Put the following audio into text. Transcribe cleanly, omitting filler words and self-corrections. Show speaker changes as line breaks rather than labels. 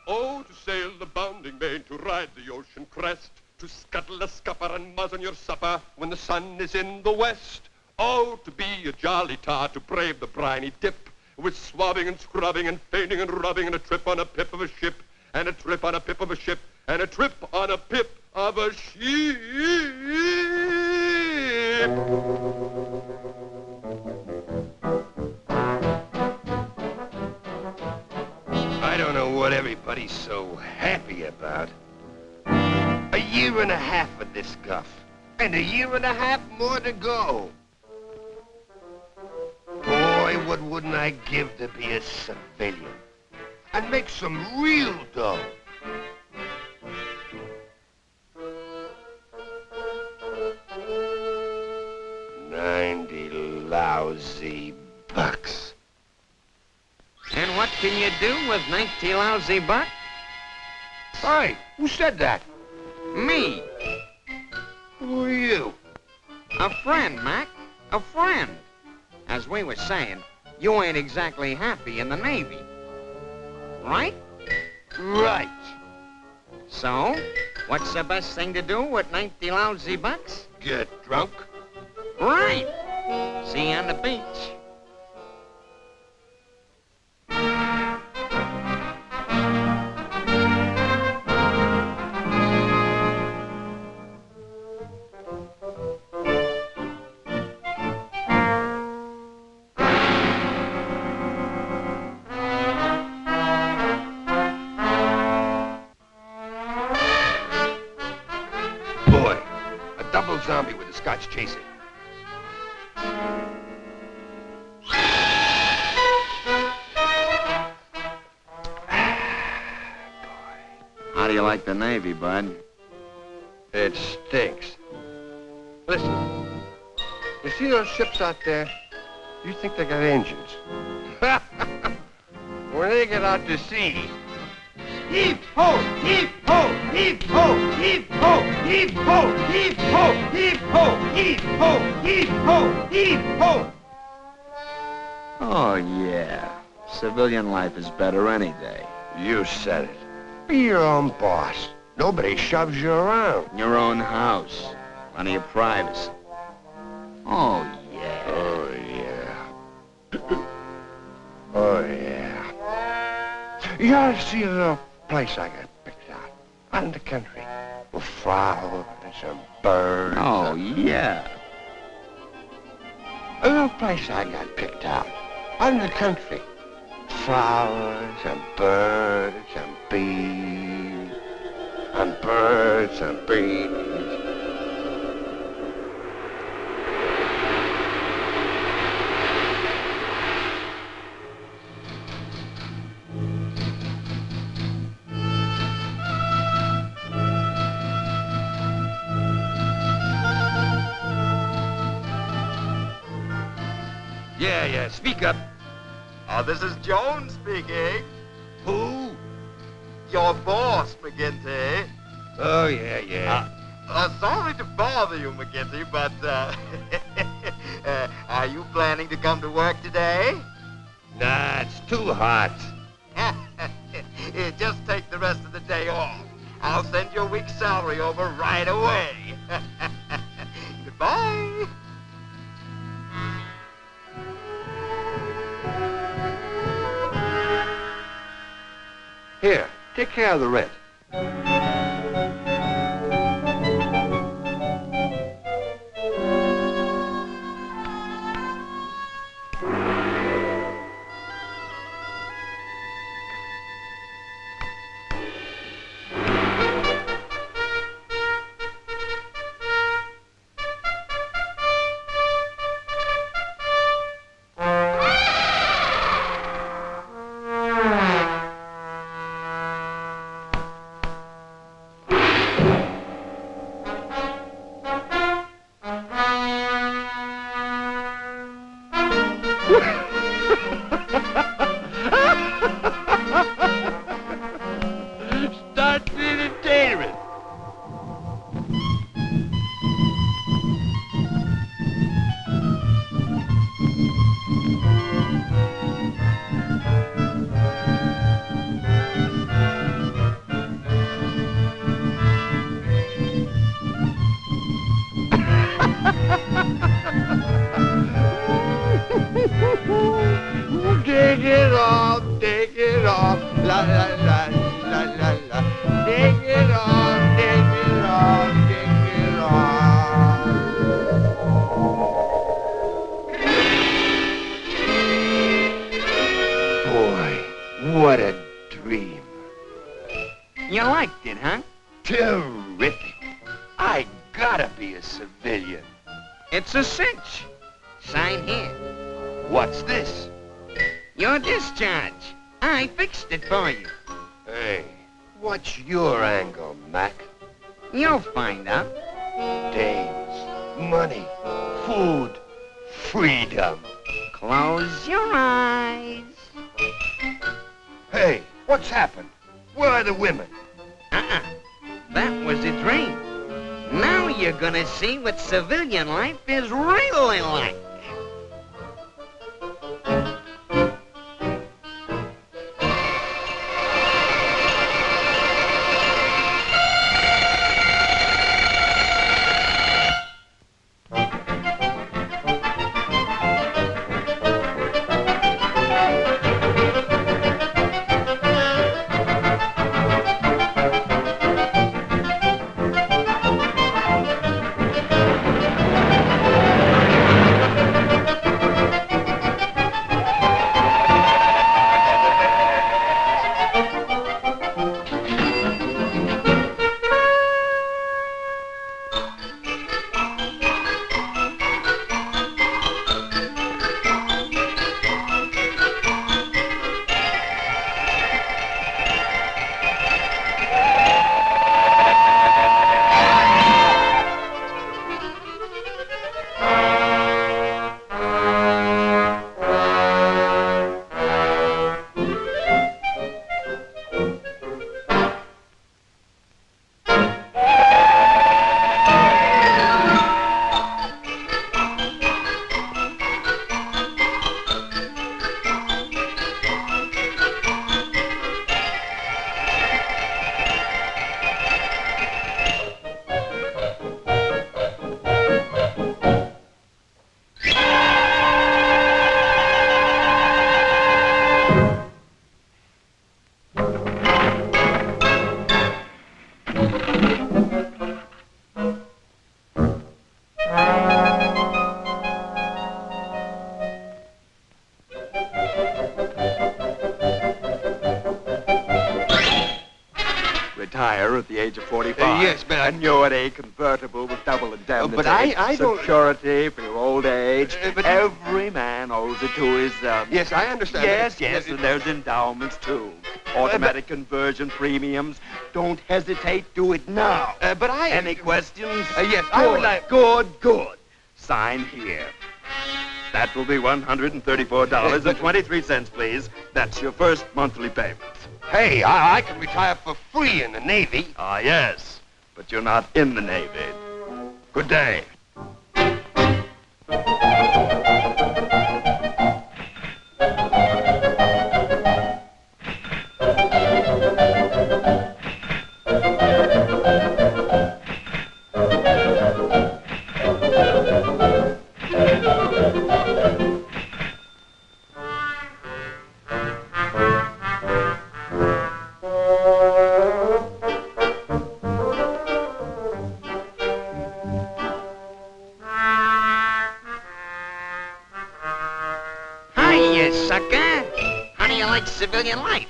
Oh, to sail the bounding main, to ride the ocean crest, to scuttle a scupper and muzz on your supper when the sun is in the west. Oh, to be a jolly tar, to brave the briny dip, with swabbing and scrubbing and fainting and rubbing, and a trip on a pip of a ship, and a trip on a pip of a ship, and a trip on a pip of a ship. I don't know what everybody's so happy about. A year and a half of this guff, and a year and a half more to go. Boy, what wouldn't I give to be a civilian and make some real dough. $90 lousy bucks.
And what can you do with 90 lousy bucks?
Hey, who said that?
Me.
Who are you?
A friend, Mac. A friend. As we were saying, you ain't exactly happy in the Navy. Right?
Right.
So, what's the best thing to do with 90 lousy bucks?
Get drunk.
Right. See you on the beach.
Boy, a double zombie with a Scotch chaser.
How do you like the Navy, bud?
It stinks. Listen, you see those ships out there? You think they got engines. When they get out to sea, heave ho, heave ho, heave ho, heave ho, heave ho, heave ho, heave ho, heave ho, heave ho, heave ho.
Oh, yeah. Civilian life is better any day.
You said it. Be your own boss. Nobody shoves you around.
Your own house. Plenty of privacy. Oh, yeah.
Oh, yeah. Oh, yeah. You ought to see a little place I got picked out. Out in the country. With flowers and birds.
Oh, yeah.
A little place I got picked out. Out in the country. Flowers and birds and bees. And birds and bees. Yeah, speak up.
This is Jones speaking.
Who?
Your boss, McGinty.
Oh, yeah.
Sorry to bother you, McGinty, but, are you planning to come to work today?
Nah, it's too hot.
Just take the rest of the day off. I'll send your week's salary over right away. Goodbye.
Here, take care of the rent.
la la la la la la. Dig it on, dig it on, dig it on. Boy, what a dream.
You liked it, huh?
Terrific. I gotta be a civilian.
It's a cinch. Sign here.
What's this?
Your discharge. I fixed it for you.
Hey, what's your angle, Mac?
You'll find out.
Dames, money, food, freedom.
Close your eyes.
Hey, what's happened? Where are the women?
That was a dream. Now you're gonna see what civilian life is really like.
Retire at the age of 45.
Yes, but
And you're in a convertible with double indemnity.
but I don't...
Security for your old age.
but-
Every man owes it to his...
Yes, I understand.
Yes, and there's endowments, too. Automatic conversion premiums. Don't hesitate. Do it now.
But I...
Any questions?
yes, I would like...
Good. Sign here. That will be $134.23, please. That's your first monthly payment.
Hey, I can retire for free in the Navy.
Ah, yes. But you're not in the Navy. Good day.
Hiya, sucker. How do you like civilian life?